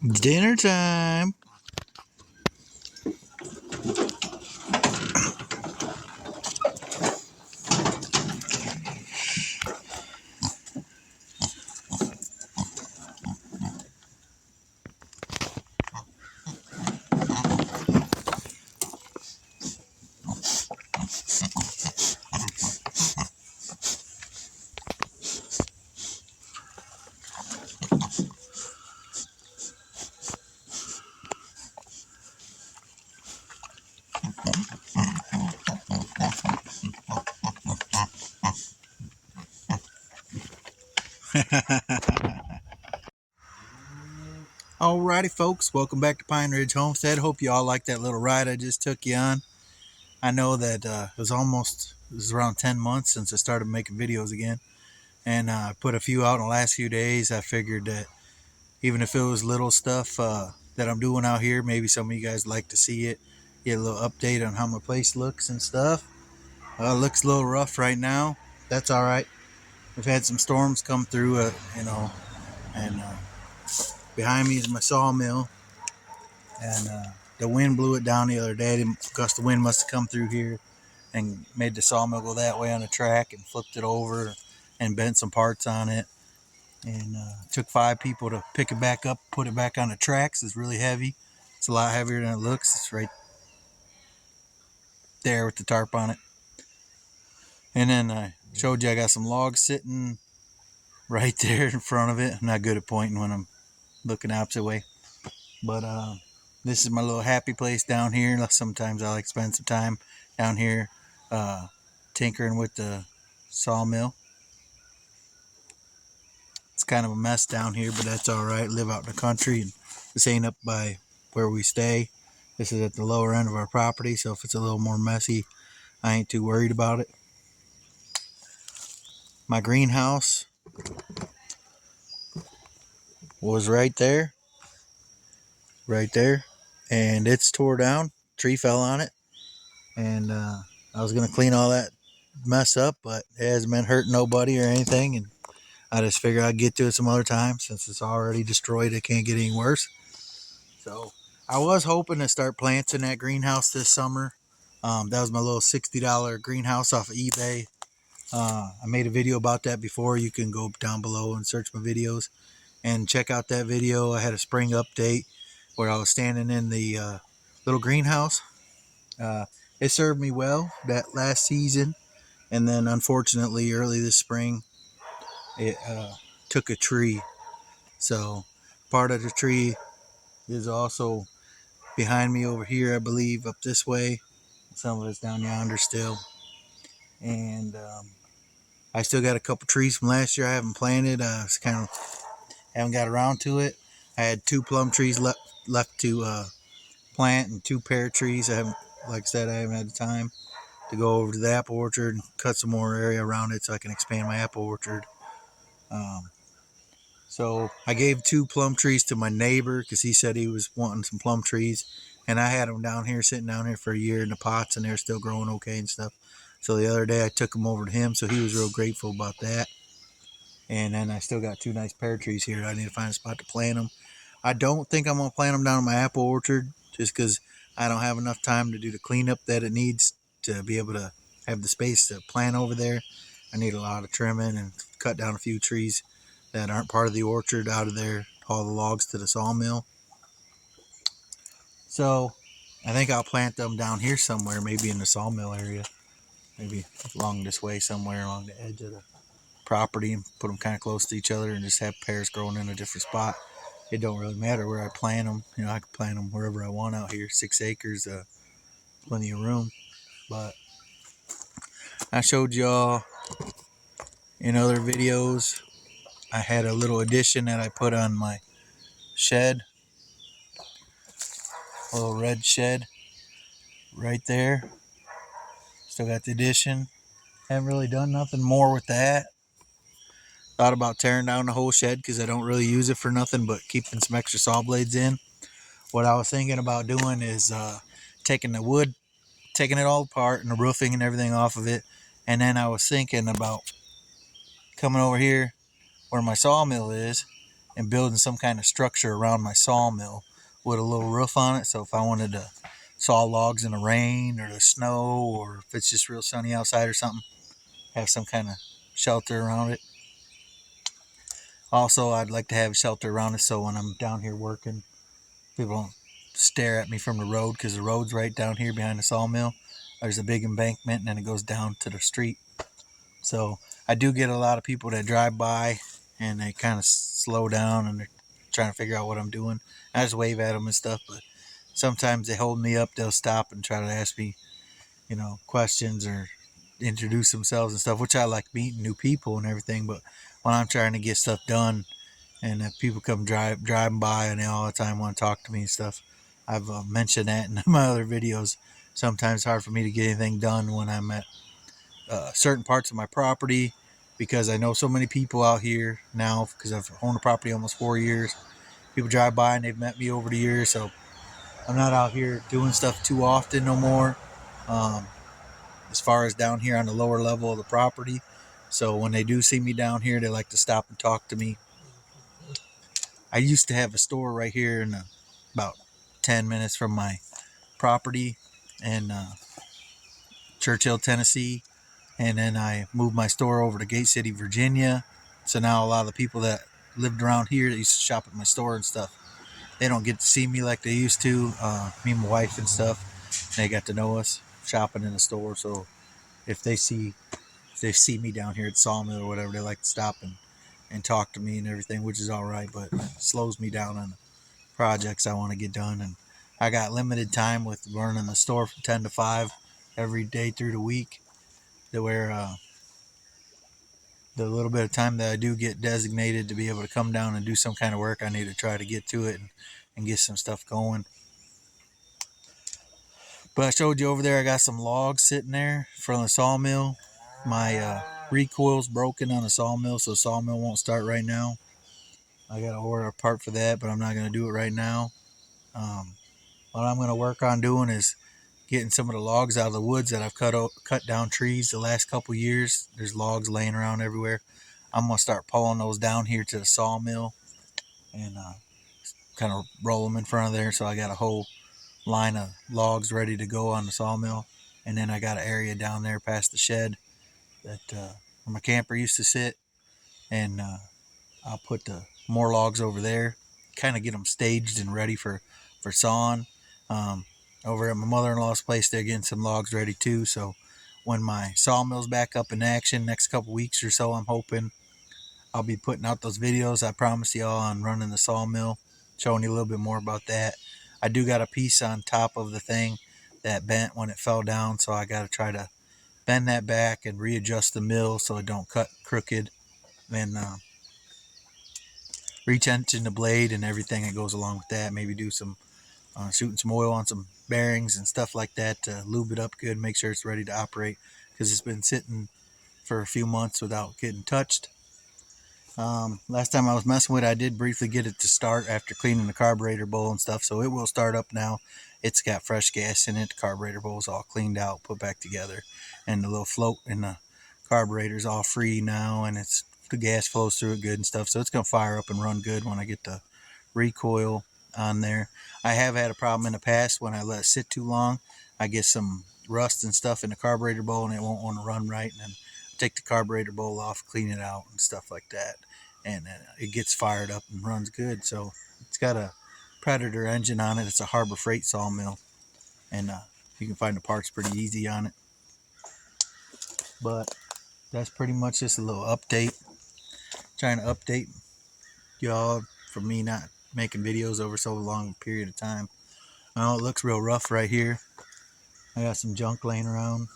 Dinner time. Alrighty, folks, welcome back to Pine Ridge Homestead. Hope you all liked that little ride I just took you on. I know that it was around 10 months since I started making videos again, and I put a few out in the last few days. I figured that even if it was little stuff that I'm doing out here, maybe some of you guys like to see it, get a little update on how my place looks and stuff. It looks a little rough right now. That's all right. We've had some storms come through, and behind me is my sawmill, and the wind blew it down the other day. The gust of wind must have come through here and made the sawmill go that way on the track and flipped it over and bent some parts on it. And it took 5 people to pick it back up, put it back on the tracks. It's really heavy. It's a lot heavier than it looks. It's right there with the tarp on it. And then I showed you I got some logs sitting right there in front of it. I'm not good at pointing when I'm looking opposite way. But this is my little happy place down here. Sometimes I like to spend some time down here tinkering with the sawmill. It's kind of a mess down here, but that's all right. Live out in the country, and this ain't up by where we stay. This is at the lower end of our property, so if it's a little more messy, I ain't too worried about it. My greenhouse was right there, and it's tore down. Tree fell on it, and I was gonna clean all that mess up, but it hasn't been hurting nobody or anything, and I just figured I'd get to it some other time. Since it's already destroyed, it can't get any worse. So I was hoping to start planting that greenhouse this summer. That was my little $60 greenhouse off of eBay. I made a video about that before. You can go down below and search my videos and check out that video. I had a spring update where I was standing in the little greenhouse. It served me well that last season, and then unfortunately early this spring it took a tree. So part of the tree is also behind me over here, I believe, up this way. Some of it's down yonder still. And I still got a couple trees from last year I haven't planted. I was kind of haven't got around to it. I had 2 plum trees left to plant and 2 pear trees. I haven't, like I said, I haven't had the time to go over to the apple orchard and cut some more area around it so I can expand my apple orchard. So I gave 2 plum trees to my neighbor because he said he was wanting some plum trees, and I had them down here, sitting down here for a year in the pots, and they're still growing okay and stuff. So the other day I took them over to him, so he was real grateful about that. And then I still got 2 nice pear trees here. I need to find a spot to plant them. I don't think I'm going to plant them down in my apple orchard just because I don't have enough time to do the cleanup that it needs to be able to have the space to plant over there. I need a lot of trimming and cut down a few trees that aren't part of the orchard out of there, haul the logs to the sawmill. So I think I'll plant them down here somewhere, maybe in the sawmill area, maybe along this way somewhere along the edge of the property, and put them kind of close to each other and just have pears growing in a different spot. It don't really matter where I plant them. You know, I can plant them wherever I want out here. 6 acres, plenty of room. But I showed y'all in other videos, I had a little addition that I put on my shed, a little red shed right there. Still got the addition. Haven't really done nothing more with that. Thought about tearing down the whole shed because I don't really use it for nothing but keeping some extra saw blades in. What I was thinking about doing is taking the wood, taking it all apart and the roofing and everything off of it. And then I was thinking about coming over here where my sawmill is and building some kind of structure around my sawmill with a little roof on it. So if I wanted to saw logs in the rain or the snow, or if it's just real sunny outside or something, have some kind of shelter around it. Also, I'd like to have shelter around it so when I'm down here working, people don't stare at me from the road, because the road's right down here behind the sawmill. There's a big embankment and then it goes down to the street. So I do get a lot of people that drive by and they kind of slow down and they're trying to figure out what I'm doing. I just wave at them and stuff, but sometimes they hold me up. They'll stop and try to ask me, questions or introduce themselves and stuff, which I like, meeting new people and everything. But when I'm trying to get stuff done and if people come driving by and they all the time want to talk to me and stuff, I've mentioned that in my other videos. Sometimes it's hard for me to get anything done when I'm at certain parts of my property, because I know so many people out here now, because I've owned the property almost 4 years. People drive by and they've met me over the years, so I'm not out here doing stuff too often no more, um, as far as down here on the lower level of the property. So when they do see me down here, they like to stop and talk to me. I used to have a store right here in about 10 minutes from my property in Churchill, Tennessee. And then I moved my store over to Gate City, Virginia. So now a lot of the people that lived around here that used to shop at my store and stuff, they don't get to see me like they used to. Me and my wife and stuff, they got to know us shopping in the store. So if they see me down here at Sawmill or whatever, they like to stop and talk to me and everything, which is all right, but it slows me down on the projects I want to get done. And I got limited time with running the store from 10 to 5 every day through the week, to where the little bit of time that I do get designated to be able to come down and do some kind of work, I need to try to get to it and get some stuff going. But I showed you over there, I got some logs sitting there from the sawmill. My recoil's broken on the sawmill, so the sawmill won't start right now. I got to order a part for that, but I'm not going to do it right now. What I'm going to work on doing is getting some of the logs out of the woods that I've cut down trees the last couple years. There's logs laying around everywhere. I'm going to start pulling those down here to the sawmill and kind of roll them in front of there. So I got a whole line of logs ready to go on the sawmill. And then I got an area down there past the shed that where my camper used to sit. And I'll put the more logs over there, kind of get them staged and ready for sawing. Over at my mother-in-law's place, they're getting some logs ready too. So when my sawmill's back up in action next couple weeks or so, I'm hoping I'll be putting out those videos I promised y'all on running the sawmill, showing you a little bit more about that. I do got a piece on top of the thing that bent when it fell down, so I got to try to bend that back and readjust the mill so it don't cut crooked, and retension the blade and everything that goes along with that. Maybe do some shooting some oil on some bearings and stuff like that to lube it up good, make sure it's ready to operate, because it's been sitting for a few months without getting touched. Last time I was messing with it, I did briefly get it to start after cleaning the carburetor bowl and stuff, so it will start up now. It's got fresh gas in it. The carburetor bowl is all cleaned out, put back together, and the little float in the carburetor is all free now, and the gas flows through it good and stuff, so it's going to fire up and run good when I get the recoil on there. I have had a problem in the past when I let it sit too long. I get some rust and stuff in the carburetor bowl and it won't want to run right, and then take the carburetor bowl off, clean it out and stuff like that, and then it gets fired up and runs good. So it's got a Predator engine on it. It's a Harbor Freight sawmill, and you can find the parts pretty easy on it. But that's pretty much just a little update, trying to update y'all from me not making videos over so long a period of time. I know it looks real rough right here. I got some junk laying around.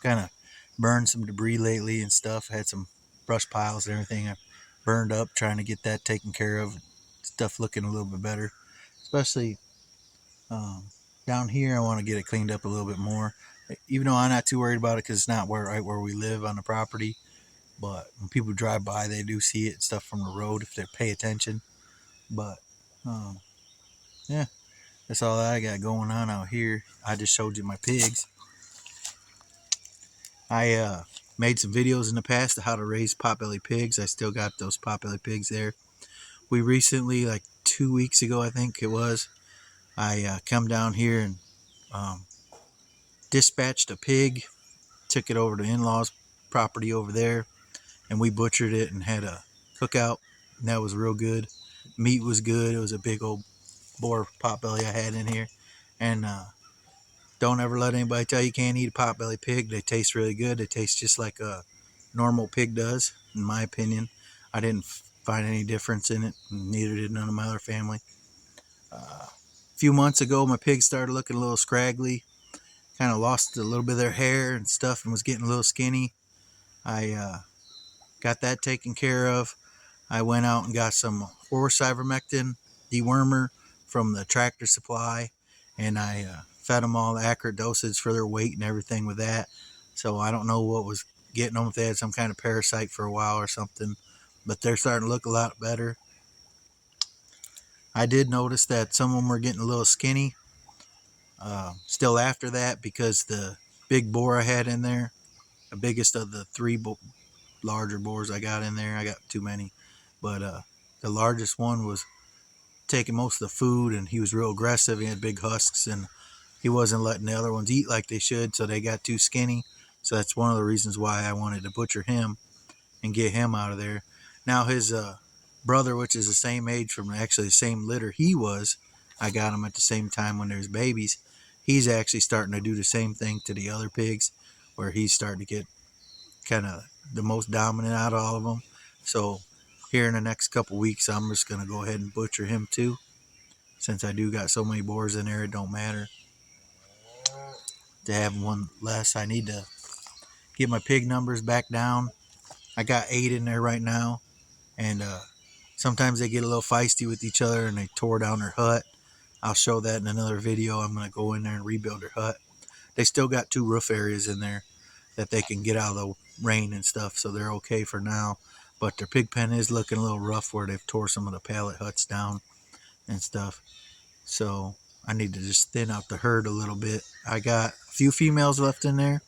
Kind of burned some debris lately and stuff. I had some brush piles and everything I burned up, trying to get that taken care of. Stuff looking a little bit better. Especially down here, I want to get it cleaned up a little bit more. Even though I'm not too worried about it because it's not right where we live on the property. But when people drive by, they do see it and stuff from the road if they pay attention. But yeah, that's all I got going on out here. I just showed you my pigs. I made some videos in the past of how to raise potbelly pigs. I still got those potbelly pigs there. we recently, like 2 weeks ago, I think it was, I come down here and um, dispatched a pig, took it over to in-laws property over there, and we butchered it and had a cookout, and that was real good. Meat was good. It was a big old boar potbelly I had in here, and don't ever let anybody tell you can't eat a potbelly pig. They taste really good. They taste just like a normal pig does, in my opinion. I didn't find any difference in it, and neither did none of my other family. A few months ago, my pigs started looking a little scraggly, kind of lost a little bit of their hair and stuff, and was getting a little skinny. I got that taken care of. I went out and got some horse ivermectin dewormer from the Tractor Supply, and I fed them all the accurate dosage for their weight and everything with that. So I don't know what was getting them, if they had some kind of parasite for a while or something, but they're starting to look a lot better. I did notice that some of them were getting a little skinny still after that, because the big boar I had in there, the biggest of the three larger boars I got in there, I got too many, but the largest one was taking most of the food, and he was real aggressive. He had big husks, and he wasn't letting the other ones eat like they should, so they got too skinny. So that's one of the reasons why I wanted to butcher him and get him out of there. Now his brother, which is the same age, from actually the same litter he was, I got him at the same time when there's babies. He's actually starting to do the same thing to the other pigs, where he's starting to get kind of the most dominant out of all of them. So here in the next couple weeks, I'm just going to go ahead and butcher him too. Since I do got so many boars in there, it don't matter to have one less. I need to get my pig numbers back down. I got 8 in there right now, and sometimes they get a little feisty with each other and they tore down their hut. I'll show that in another video. I'm going to go in there and rebuild their hut. They still got 2 roof areas in there that they can get out of the rain and stuff, so they're okay for now. But their pig pen is looking a little rough, where they've tore some of the pallet huts down and stuff. So I need to just thin out the herd a little bit. I got a few females left in there.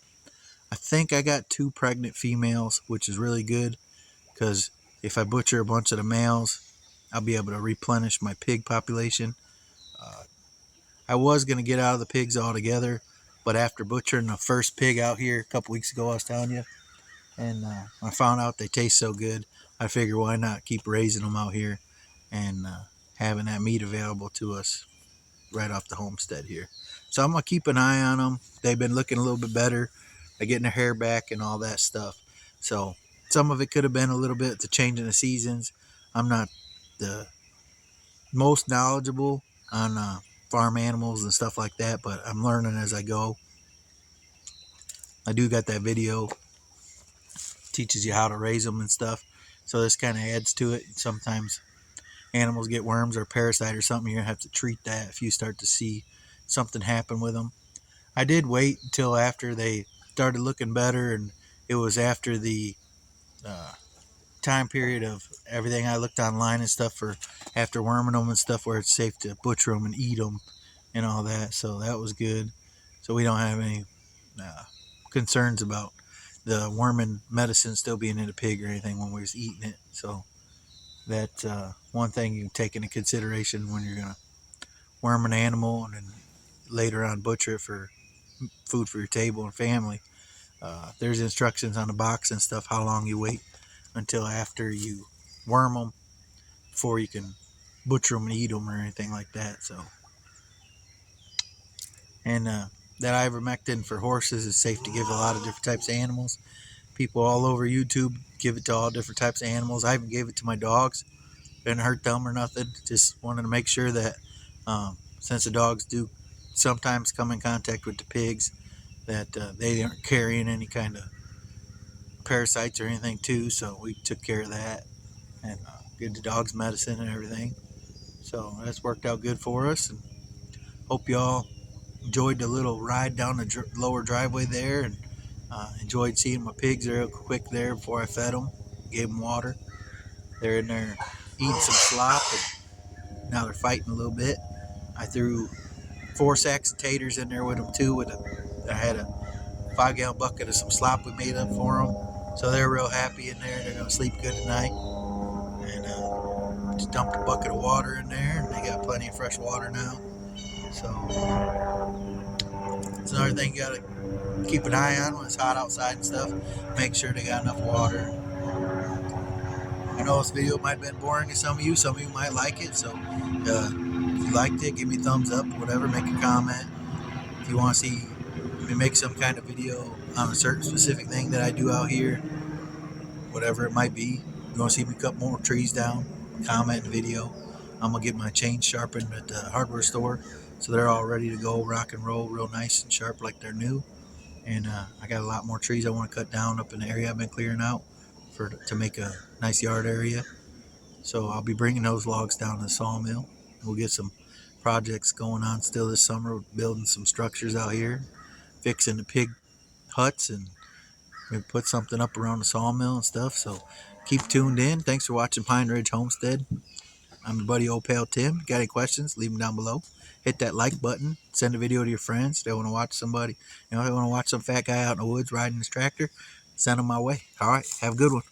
I think I got 2 pregnant females, which is really good, because if I butcher a bunch of the males, I'll be able to replenish my pig population. I was going to get out of the pigs altogether, but after butchering the first pig out here a couple weeks ago, I was telling you, and I found out they taste so good, I figured why not keep raising them out here and having that meat available to us right off the homestead here. So I'm going to keep an eye on them. They've been looking a little bit better. They're getting their hair back and all that stuff. So some of it could have been a little bit the changing the seasons. I'm not the most knowledgeable on farm animals and stuff like that, but I'm learning as I go. I do got that video, teaches you how to raise them and stuff, so this kind of adds to it. Sometimes animals get worms or parasite or something, you're gonna have to treat that if you start to see something happen with them. I did wait until after they started looking better, and it was after the uh, time period of everything I looked online and stuff for after worming them and stuff, where it's safe to butcher them and eat them and all that. So that was good. So we don't have any uh, concerns about the worming medicine still being in the pig or anything when we're just eating it. So that's one thing you can take into consideration when you're gonna worm an animal and then later on butcher it for food for your table and family. There's instructions on the box and stuff how long you wait until after you worm them before you can butcher them and eat them or anything like that. So, and that ivermectin for horses is safe to give a lot of different types of animals. People all over YouTube give it to all different types of animals. I even gave it to my dogs. Didn't hurt them or nothing. Just wanted to make sure that since the dogs do sometimes come in contact with the pigs, that they aren't carrying any kind of parasites or anything too. So we took care of that and give the dogs medicine and everything. So that's worked out good for us, and hope y'all enjoyed the little ride down the lower driveway there, and enjoyed seeing my pigs real quick there before I fed them, gave them water. They're in there eating some slop, and now they're fighting a little bit. I threw 4 sacks of taters in there with them too. I had a 5-gallon bucket of some slop we made up for them, so they're real happy in there. They're gonna sleep good tonight, and just dumped a bucket of water in there, and they got plenty of fresh water now. So it's another thing you gotta keep an eye on when it's hot outside and stuff. Make sure they got enough water. I know this video might have been boring to some of you. Some of you might like it. So if you liked it, give me a thumbs up, whatever. Make a comment. If you want to see me make some kind of video on a certain specific thing that I do out here, whatever it might be. You want to see me cut more trees down, comment and video. I'm going to get my chains sharpened at the hardware store, so they're all ready to go, rock and roll, real nice and sharp like they're new. And I got a lot more trees I want to cut down up in the area I've been clearing out to make a nice yard area. So I'll be bringing those logs down to the sawmill. We'll get some projects going on still this summer, building some structures out here, fixing the pig huts, and maybe put something up around the sawmill and stuff. So keep tuned in. Thanks for watching Pine Ridge Homestead. I'm your buddy Old Pal Tim. Got any questions? Leave them down below. Hit that like button. Send a video to your friends. They want to watch somebody. They want to watch some fat guy out in the woods riding his tractor. Send them my way. All right. Have a good one.